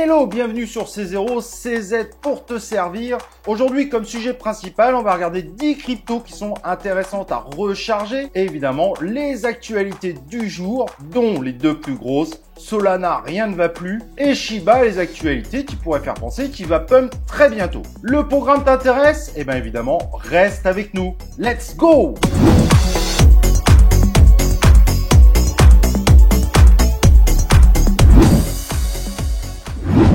Hello, bienvenue sur C0, CZ pour te servir. Aujourd'hui, comme sujet principal, on va regarder 10 cryptos qui sont intéressantes à recharger et évidemment les actualités du jour, dont les deux plus grosses, Solana, rien ne va plus, et Shiba, les actualités qui pourraient faire penser qu'il va pump très bientôt. Le programme t'intéresse? Eh bien évidemment, reste avec nous. Let's go!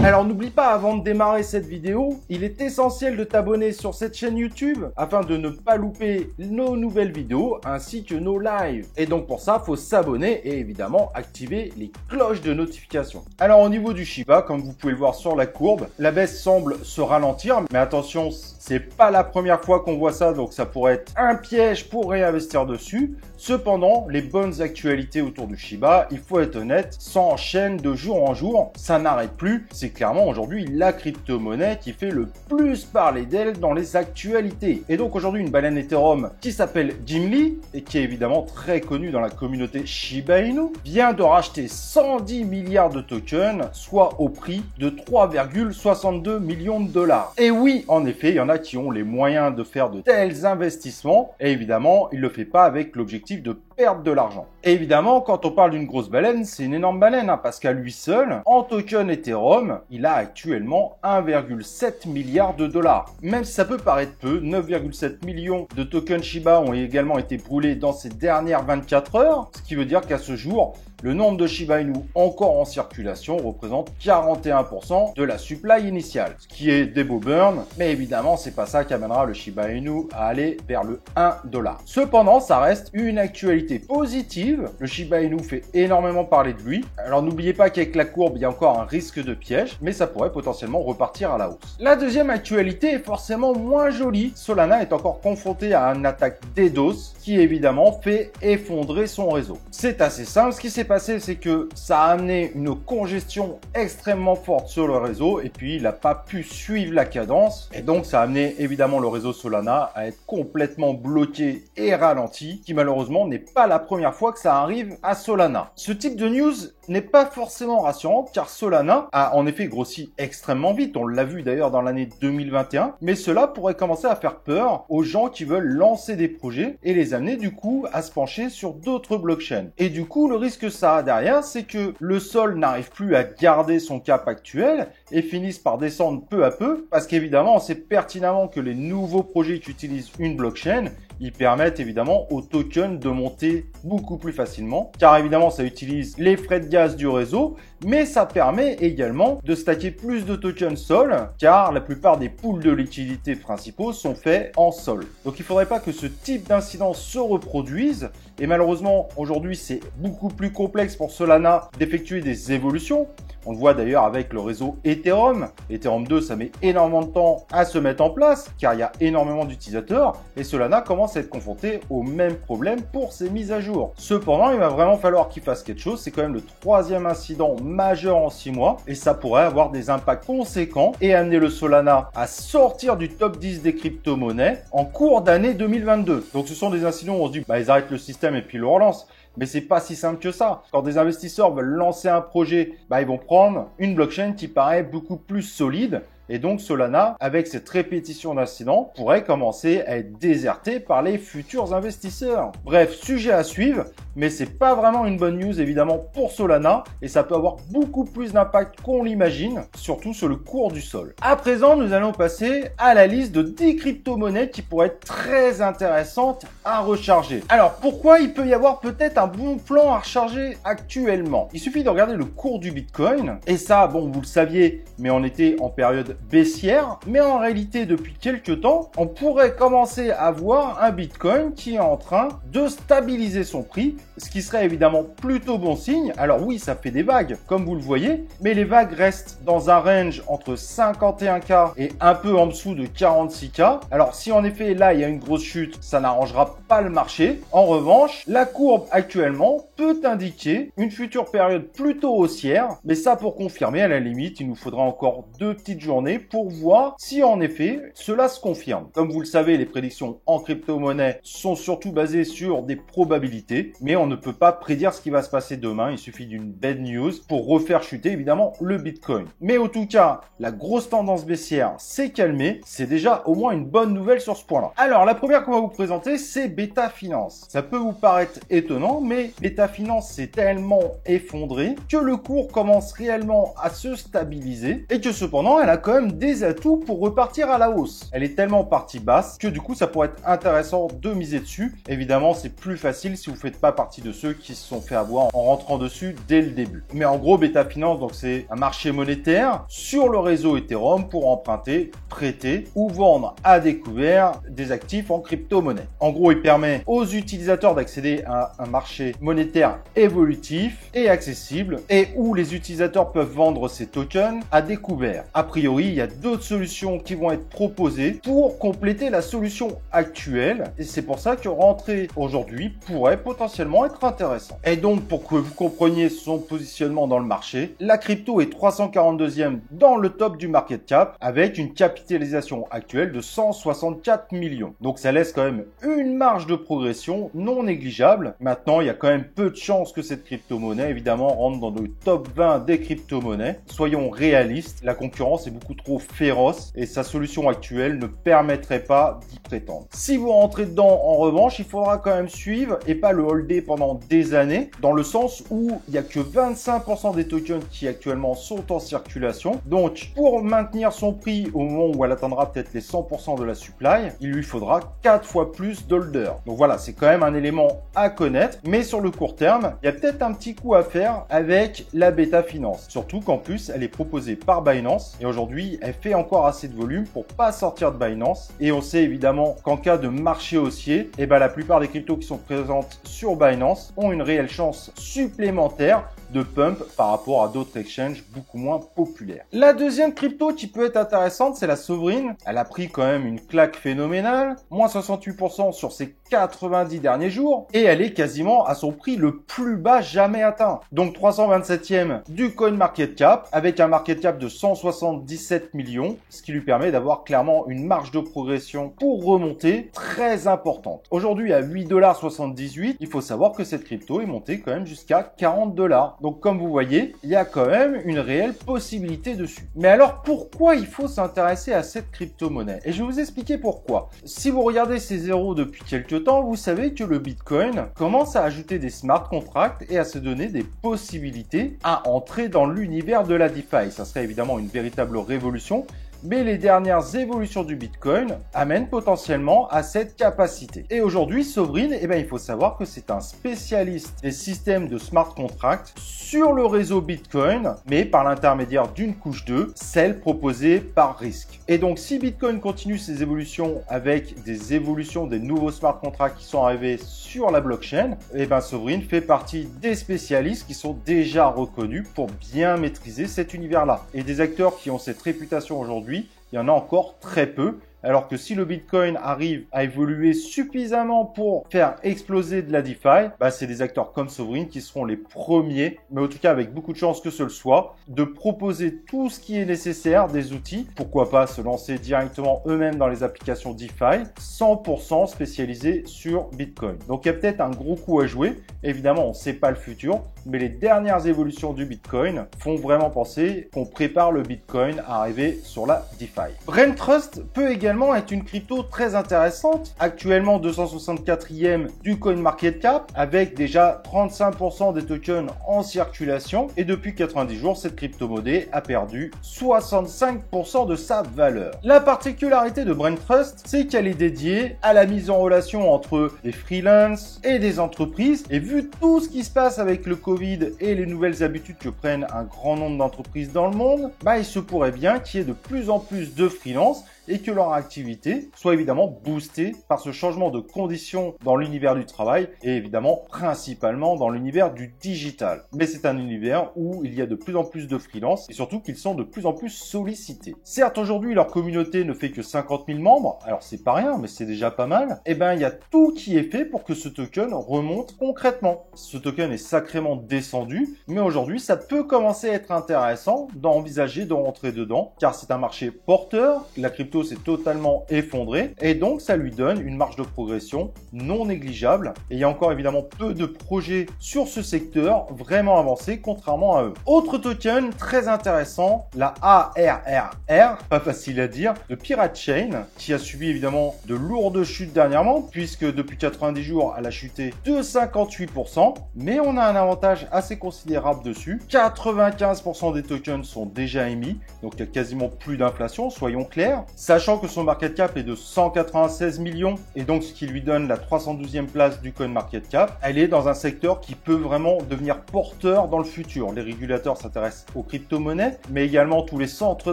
Alors n'oublie pas, avant de démarrer cette vidéo, il est essentiel de t'abonner sur cette chaîne YouTube afin de ne pas louper nos nouvelles vidéos ainsi que nos lives. Et donc pour ça, il faut s'abonner et évidemment activer les cloches de notification. Alors au niveau du Shiba, comme vous pouvez le voir sur la courbe, la baisse semble se ralentir, mais attention, c'est pas la première fois qu'on voit ça, donc ça pourrait être un piège pour réinvestir dessus. Cependant, les bonnes actualités autour du Shiba, il faut être honnête, s'enchaînent de jour en jour, ça n'arrête plus. C'est clairement aujourd'hui la crypto-monnaie qui fait le plus parler d'elle dans les actualités. Et donc aujourd'hui, une baleine Ethereum qui s'appelle Jim Lee et qui est évidemment très connue dans la communauté Shiba Inu, vient de racheter 110 milliards de tokens, soit au prix de 3,62 millions de dollars. Et oui, en effet, il y en a qui ont les moyens de faire de tels investissements et évidemment, il ne le fait pas avec l'objectif de perdre de l'argent. Et évidemment, quand on parle d'une grosse baleine, c'est une énorme baleine, parce qu'à lui seul, en token Ethereum, il a actuellement 1,7 milliard de dollars. Même si ça peut paraître peu, 9,7 millions de tokens Shiba ont également été brûlés dans ces dernières 24 heures, ce qui veut dire qu'à ce jour, le nombre de Shiba Inu encore en circulation représente 41% de la supply initiale, ce qui est des beaux burns, mais évidemment, c'est pas ça qui amènera le Shiba Inu à aller vers le 1 $. Cependant, ça reste une actualité positive. Le Shiba Inu fait énormément parler de lui. Alors n'oubliez pas qu'avec la courbe, il y a encore un risque de piège, mais ça pourrait potentiellement repartir à la hausse. La deuxième actualité est forcément moins jolie. Solana est encore confronté à une attaque DDoS qui évidemment fait effondrer son réseau. C'est assez simple, ce qui s'est passé, c'est que ça a amené une congestion extrêmement forte sur le réseau et puis il n'a pas pu suivre la cadence et donc ça a amené évidemment le réseau Solana à être complètement bloqué et ralenti, qui malheureusement n'est pas la première fois que ça arrive à Solana. Ce type de news n'est pas forcément rassurante car Solana a en effet grossi extrêmement vite, on l'a vu d'ailleurs dans l'année 2021, mais cela pourrait commencer à faire peur aux gens qui veulent lancer des projets et les amener du coup à se pencher sur d'autres blockchains. Et du coup, le risque que ça a derrière, c'est que le sol n'arrive plus à garder son cap actuel et finisse par descendre peu à peu, parce qu'évidemment, on sait pertinemment que les nouveaux projets qui utilisent une blockchain, ils permettent évidemment aux tokens de monter beaucoup plus facilement, car évidemment ça utilise les frais de gaz du réseau, mais ça permet également de stacker plus de tokens Sol, car la plupart des pools de liquidités principaux sont faits en Sol. Donc il ne faudrait pas que ce type d'incident se reproduise, et malheureusement aujourd'hui c'est beaucoup plus complexe pour Solana d'effectuer des évolutions. On le voit d'ailleurs avec le réseau Ethereum. Ethereum 2, ça met énormément de temps à se mettre en place car il y a énormément d'utilisateurs et Solana commence à être confronté au même problème pour ses mises à jour. Cependant, il va vraiment falloir qu'il fasse quelque chose. C'est quand même le troisième incident majeur en 6 mois et ça pourrait avoir des impacts conséquents et amener le Solana à sortir du top 10 des crypto-monnaies en cours d'année 2022. Donc ce sont des incidents où on se dit, ils arrêtent le système et puis ils le relancent. Mais c'est pas si simple que ça. Quand des investisseurs veulent lancer un projet, ils vont prendre une blockchain qui paraît beaucoup plus solide. Et donc Solana, avec cette répétition d'incidents, pourrait commencer à être déserté par les futurs investisseurs. Bref, sujet à suivre, mais c'est pas vraiment une bonne news évidemment pour Solana et ça peut avoir beaucoup plus d'impact qu'on l'imagine, surtout sur le cours du sol. À présent, nous allons passer à la liste de 10 crypto-monnaies qui pourraient être très intéressantes à recharger. Alors pourquoi il peut y avoir peut-être un bon plan à recharger actuellement? Il suffit de regarder le cours du Bitcoin et ça, bon, vous le saviez, mais on était en période baissière, mais en réalité depuis quelques temps, on pourrait commencer à voir un Bitcoin qui est en train de stabiliser son prix, ce qui serait évidemment plutôt bon signe. Alors oui, ça fait des vagues, comme vous le voyez, mais les vagues restent dans un range entre 51K et un peu en dessous de 46K. Alors si en effet là il y a une grosse chute, ça n'arrangera pas le marché. En revanche, la courbe actuellement peut indiquer une future période plutôt haussière, mais ça pour confirmer, à la limite, il nous faudra encore 2 petites journées journée pour voir si en effet cela se confirme. Comme vous le savez, les prédictions en crypto-monnaie sont surtout basées sur des probabilités, mais on ne peut pas prédire ce qui va se passer demain. Il suffit d'une bad news pour refaire chuter évidemment le Bitcoin. Mais en tout cas, la grosse tendance baissière s'est calmée. C'est déjà au moins une bonne nouvelle sur ce point-là. Alors, la première qu'on va vous présenter, c'est Beta Finance. Ça peut vous paraître étonnant, mais Beta Finance s'est tellement effondré que le cours commence réellement à se stabiliser et que cependant, elle a quand même des atouts pour repartir à la hausse. Elle est tellement partie basse que du coup, ça pourrait être intéressant de miser dessus. Évidemment, c'est plus facile si vous ne faites pas partie de ceux qui se sont fait avoir en rentrant dessus dès le début. Mais en gros, Beta Finance, donc c'est un marché monétaire sur le réseau Ethereum pour emprunter, prêter ou vendre à découvert des actifs en crypto-monnaie. En gros, il permet aux utilisateurs d'accéder à un marché monétaire évolutif et accessible et où les utilisateurs peuvent vendre ces tokens à découvert. A priori, il y a d'autres solutions qui vont être proposées pour compléter la solution actuelle et c'est pour ça que rentrer aujourd'hui pourrait potentiellement être intéressant. Et donc, pour que vous compreniez son positionnement dans le marché, la crypto est 342e dans le top du market cap avec une capitalisation actuelle de 164 millions. Donc ça laisse quand même une marge de progression non négligeable. Maintenant, il y a quand même peu de chances que cette crypto-monnaie, évidemment, rentre dans le top 20 des crypto-monnaies. Soyons réalistes, la concurrence est beaucoup trop féroce et sa solution actuelle ne permettrait pas d'y prétendre. Si vous rentrez dedans, en revanche, il faudra quand même suivre et pas le holder pendant des années, dans le sens où il n'y a que 25% des tokens qui actuellement sont en circulation. Donc, pour maintenir son prix au moment où elle atteindra peut-être les 100% de la supply, il lui faudra 4 fois plus d'holders. Donc voilà, c'est quand même un élément à connaître, mais sur le court terme, il y a peut-être un petit coup à faire avec la Beta Finance. Surtout qu'en plus, elle est proposée par Binance et aujourd'hui, elle fait encore assez de volume pour pas sortir de Binance. Et on sait évidemment qu'en cas de marché haussier, la plupart des cryptos qui sont présentes sur Binance ont une réelle chance supplémentaire de pump par rapport à d'autres exchanges beaucoup moins populaires. La deuxième crypto qui peut être intéressante, c'est la Sovryn. Elle a pris quand même une claque phénoménale, moins 68% sur ses 90 derniers jours, et elle est quasiment à son prix le plus bas jamais atteint. Donc 327e du CoinMarketCap, avec un market cap de 177 millions, ce qui lui permet d'avoir clairement une marge de progression pour remonter très importante. Aujourd'hui à 8,78 $, il faut savoir que cette crypto est montée quand même jusqu'à 40 $. Donc comme vous voyez, il y a quand même une réelle possibilité dessus. Mais alors pourquoi il faut s'intéresser à cette crypto-monnaie? Et je vais vous expliquer pourquoi. Si vous regardez ces zéros depuis quelques temps, vous savez que le Bitcoin commence à ajouter des smart contracts et à se donner des possibilités à entrer dans l'univers de la DeFi. Ça serait évidemment une véritable révolution. Mais les dernières évolutions du Bitcoin amènent potentiellement à cette capacité. Et aujourd'hui, Sovryn, il faut savoir que c'est un spécialiste des systèmes de smart contracts sur le réseau Bitcoin, mais par l'intermédiaire d'une couche 2, celle proposée par Risk. Et donc, si Bitcoin continue ses évolutions avec des évolutions des nouveaux smart contracts qui sont arrivés sur la blockchain, Sovryn fait partie des spécialistes qui sont déjà reconnus pour bien maîtriser cet univers-là. Et des acteurs qui ont cette réputation aujourd'hui, il y en a encore très peu. Alors que si le Bitcoin arrive à évoluer suffisamment pour faire exploser de la DeFi, c'est des acteurs comme Sovryn qui seront les premiers, mais en tout cas avec beaucoup de chances que ce le soit, de proposer tout ce qui est nécessaire, des outils. Pourquoi pas se lancer directement eux-mêmes dans les applications DeFi, 100% spécialisés sur Bitcoin. Donc il y a peut-être un gros coup à jouer. Évidemment, on ne sait pas le futur, mais les dernières évolutions du Bitcoin font vraiment penser qu'on prépare le Bitcoin à arriver sur la DeFi. Brain Trust peut également est une crypto très intéressante, actuellement 264e du CoinMarketCap, avec déjà 35% des tokens en circulation, et depuis 90 jours, cette crypto-monnaie a perdu 65% de sa valeur. La particularité de Brain Trust, c'est qu'elle est dédiée à la mise en relation entre des freelances et des entreprises, et vu tout ce qui se passe avec le Covid et les nouvelles habitudes que prennent un grand nombre d'entreprises dans le monde, il se pourrait bien qu'il y ait de plus en plus de freelances et que leur activité soit évidemment boostée par ce changement de conditions dans l'univers du travail et évidemment principalement dans l'univers du digital. Mais c'est un univers où il y a de plus en plus de freelance et surtout qu'ils sont de plus en plus sollicités. Certes, aujourd'hui, leur communauté ne fait que 50 000 membres, alors c'est pas rien, mais c'est déjà pas mal. Et ben, il y a tout qui est fait pour que ce token remonte concrètement. Ce token est sacrément descendu, mais aujourd'hui, ça peut commencer à être intéressant d'envisager de rentrer dedans, car c'est un marché porteur, la crypto s'est totalement effondrée, et donc ça lui donne une marge de progression non négligeable. Et il y a encore évidemment peu de projets sur ce secteur vraiment avancés, contrairement à eux. Autre token très intéressant, la ARRR, pas facile à dire, de Pirate Chain, qui a subi évidemment de lourdes chutes dernièrement, puisque depuis 90 jours, elle a chuté de 58%, mais on a un avantage assez considérable dessus. 95% des tokens sont déjà émis, donc il y a quasiment plus d'inflation, soyons clairs. Sachant que son market cap est de 196 millions, et donc ce qui lui donne la 312e place du coin market cap, elle est dans un secteur qui peut vraiment devenir porteur dans le futur. Les régulateurs s'intéressent aux crypto-monnaies, mais également tous les centres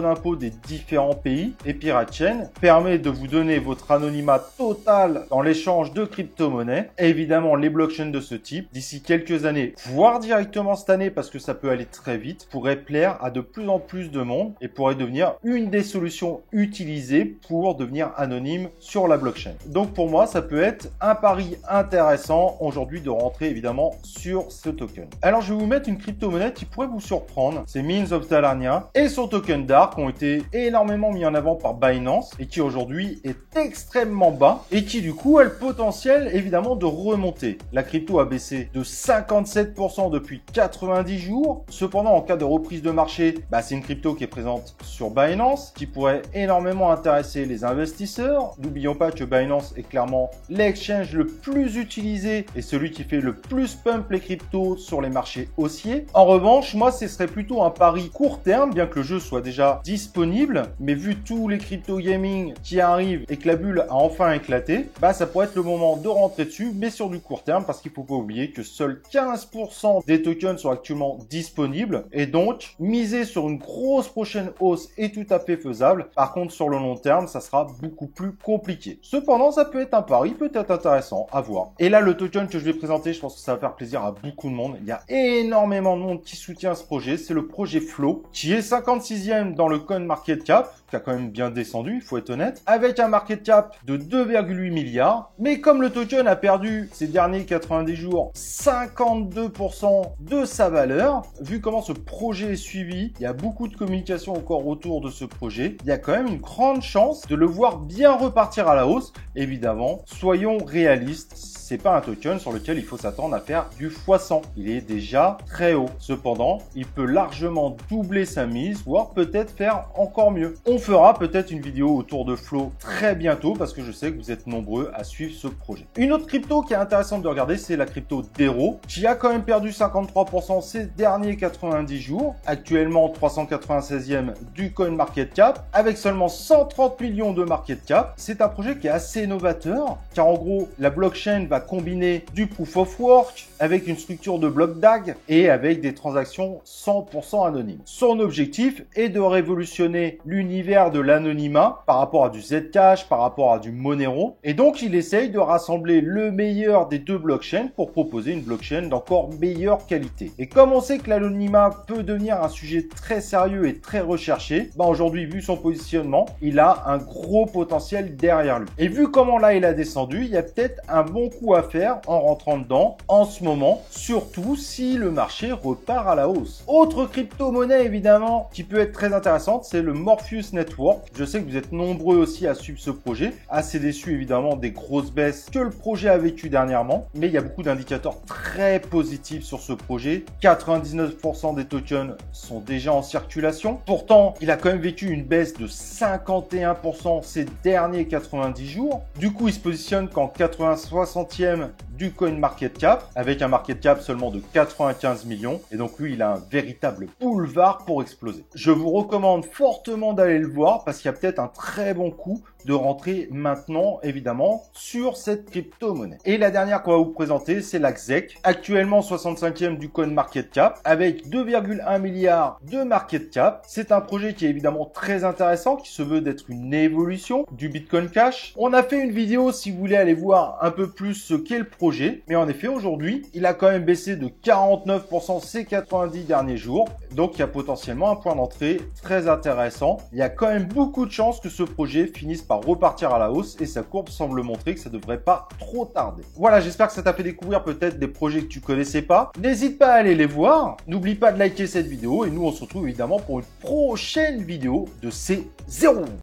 d'impôts des différents pays, et Pirate Chain permet de vous donner votre anonymat total dans l'échange de crypto-monnaies. Et évidemment, les blockchains de ce type, d'ici quelques années, voire directement cette année, parce que ça peut aller très vite, pourraient plaire à de plus en plus de monde et pourraient devenir une des solutions utilisées pour devenir anonyme sur la blockchain. Donc pour moi, ça peut être un pari intéressant aujourd'hui de rentrer évidemment sur ce token. Alors je vais vous mettre une crypto-monnaie qui pourrait vous surprendre, c'est Means of Talania et son token DARK ont été énormément mis en avant par Binance et qui aujourd'hui est extrêmement bas et qui du coup a le potentiel évidemment de remonter. La crypto a baissé de 57% depuis 90 jours. Cependant, en cas de reprise de marché, c'est une crypto qui est présente sur Binance, qui pourrait énormément intéresser les investisseurs. N'oublions pas que Binance est clairement l'exchange le plus utilisé et celui qui fait le plus pump les cryptos sur les marchés haussiers. En revanche, moi, ce serait plutôt un pari court terme, bien que le jeu soit déjà disponible, mais vu tous les crypto gaming qui arrivent et que la bulle a enfin éclaté, ça pourrait être le moment de rentrer dessus, mais sur du court terme, parce qu'il faut pas oublier que seuls 15% des tokens sont actuellement disponibles, et donc miser sur une grosse prochaine hausse est tout à fait faisable. Par contre, sur le long terme, ça sera beaucoup plus compliqué. Cependant, ça peut être un pari, peut-être intéressant à voir. Et là, le token que je vais présenter, je pense que ça va faire plaisir à beaucoup de monde. Il y a énormément de monde qui soutient ce projet. C'est le projet Flow, qui est 56e dans le coin market cap, qui a quand même bien descendu, il faut être honnête, avec un market cap de 2,8 milliards. Mais comme le token a perdu ces derniers 90 jours 52% de sa valeur, vu comment ce projet est suivi, il y a beaucoup de communication encore autour de ce projet, il y a quand même une grande chance de le voir bien repartir à la hausse. Évidemment, soyons réalistes, c'est pas un token sur lequel il faut s'attendre à faire du x100. Il est déjà très haut. Cependant, il peut largement doubler sa mise, voire peut-être faire encore mieux. On fera peut-être une vidéo autour de Flow très bientôt parce que je sais que vous êtes nombreux à suivre ce projet. Une autre crypto qui est intéressante de regarder, c'est la crypto Dero, qui a quand même perdu 53% ces derniers 90 jours, actuellement 396e du coin market cap, avec seulement 130 millions de market cap. C'est un projet qui est assez novateur, car en gros, la blockchain va combiner du proof of work avec une structure de bloc DAG et avec des transactions 100% anonymes. Son objectif est de révolutionner l'univers de l'anonymat par rapport à du Zcash, par rapport à du Monero, et donc il essaye de rassembler le meilleur des deux blockchains pour proposer une blockchain d'encore meilleure qualité. Et comme on sait que l'anonymat peut devenir un sujet très sérieux et très recherché, aujourd'hui, vu son positionnement, il a un gros potentiel derrière lui. Et vu comment là il a descendu, il y a peut-être un bon coup à faire en rentrant dedans en ce moment, surtout si le marché repart à la hausse. Autre crypto-monnaie évidemment qui peut être très intéressante, c'est le Morpheus Network. Je sais que vous êtes nombreux aussi à suivre ce projet, assez déçus évidemment des grosses baisses que le projet a vécu dernièrement, mais il y a beaucoup d'indicateurs très positifs sur ce projet. 99% des tokens sont déjà en circulation. Pourtant, il a quand même vécu une baisse de 51% ces derniers 90 jours. Du coup, il se positionne qu'en 60e du CoinMarketCap, avec un market cap seulement de 95 millions. Et donc lui, il a un véritable boulevard pour exploser. Je vous recommande fortement d'aller le voir parce qu'il y a peut-être un très bon coup de rentrer maintenant, évidemment, sur cette crypto-monnaie. Et la dernière qu'on va vous présenter, c'est la XEC, actuellement 65e du CoinMarketCap, avec 2,1 milliards de market cap. C'est un projet qui est évidemment très intéressant, qui se veut d'être une évolution du Bitcoin Cash. On a fait une vidéo si vous voulez aller voir un peu plus ce qu'est le projet, mais en effet, aujourd'hui, il a quand même baissé de 49% ces 90 derniers jours, donc il y a potentiellement un point d'entrée très intéressant. Il y a quand même beaucoup de chances que ce projet finisse par repartir à la hausse et sa courbe semble montrer que ça devrait pas trop tarder. Voilà, j'espère que ça t'a fait découvrir peut-être des projets que tu connaissais pas. N'hésite pas à aller les voir. N'oublie pas de liker cette vidéo et nous on se retrouve évidemment pour une prochaine vidéo de C0.